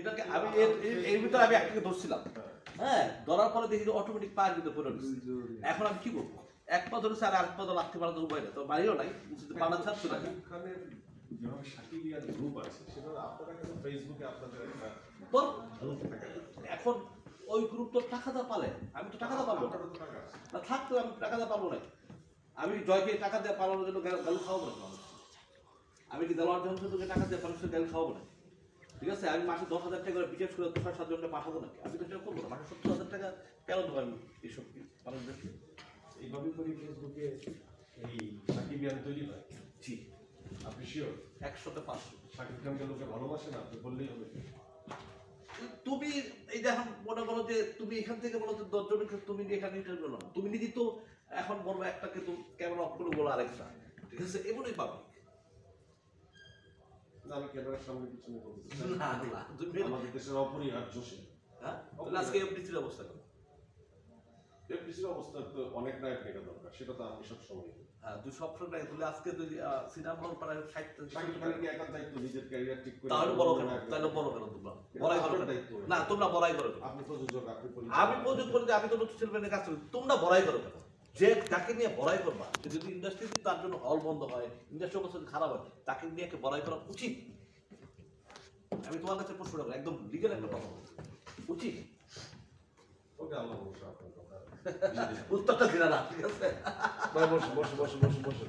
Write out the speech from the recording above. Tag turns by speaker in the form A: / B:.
A: এটাকে আমি এর ভিতরে আমি একটাকে ধরছিলাম, হ্যাঁ, ধরার পরে দেখি অটোমেটিক পায়ের ভিতরে পড়ে গেছে। এখন আমি কি করবো? এক পা ধরেছে আর আরেক পা তো লাগতে পারার উপায় না, তো বাড়িও নাই, পাড়া ছাড়ছে না।
B: যেভাবে সাকিবিয়ান গ্রুপ আছে সেটা আপনারা কিন্তু ফেসবুকে আপনাদের একটা
A: তোর
B: গ্রুপ থাকে।
A: এখন ওই গ্রুপ তো টাকাটা পালে, আমি তো টাকাটা পারবো না, না থাকতো আমি টাকাটা পারবো না। আমি জয়কে টাকা দিয়ে পালানোর জন্য গালু খাওয়াবো না, আমি কি দেওয়ার জন্য তোকে টাকা দিয়ে মানুষের গালু খাওয়াবো না? ঠিক আছে, আমি মাসে 10,000 টাকা করে বিশেষ করে 6-7 জনকে পাঠাবো নাকি? আমি তো সেটা করবো না, মাসে 70,000 টাকা কেন দেবো আমি এইসব মানুষদেরকে?
B: এইভাবে করে ফেসবুকে এই সাকিবিয়ান তৈরি হয়।
A: জি,
B: আপনি শিওর
A: 100-তে 500।
B: সাকিব খানকে লোকে ভালোবাসে না, আপনি বললেই হবে।
A: তুমি এই দেখো মনে করো যে তুমি এখান থেকে বলো যে 10 জনকে তুমি এখানে ইন্টারভিউ করো না, তুমি নিজেই তো এখন বলবো একটাকে তো ক্যামেরা অফ করে বলো আরেকটা, ঠিক আছে, এমনই পাবে
B: না, আমি ক্যামেরার সামনে পিছনে বলতে চাই
A: না, না, তুমি
B: আমাদের দেশের অপরিহার্য সে।
A: হ্যাঁ, তাহলে আজকে এফডিসির অবস্থা কেন?
B: এফডিসির অবস্থা তো অনেক নায়ক নেওয়া দরকার, সেটা তো আমি সব সময়।
A: হ্যাঁ, তুই সব সময় তাহলে আজকে তুই সিনেমা হল প্রায় 60
B: সাকিব খানের কি একার দায়িত্ব নিজের ক্যারিয়ার ঠিক করে?
A: তাহলে বড় কেন? তাহলে বড় কেন তোমরা? বড়াই করো কেন? না, তোমরা বড়াই করো কেন?
B: আপনি প্রযোজক, আপনি
A: আমি প্রযোজক বলি যে আমি তো নতুন শিল্পের কাজ করি, তোমরা বড়াই করো কেন? যে যাকে নিয়ে বড়াই করবা, সে যদি ইন্ডাস্ট্রিতে তার জন্য হল বন্ধ হয়, ইন্ডাস্ট্রি অবস্থা খারাপ হয়, তাকে নিয়ে বড়াই করা উচিত। আমি তোমার কাছে প্রশ্ন রাখবো, একদম লিগেল একটা কথা বলছি, উচিত?
B: ওকে, আল্লাহ ভরসা আপনার কথা।
A: উত্তরটা দিলা না, ঠিক আছে?
B: বসে বসে বসে বসে বসে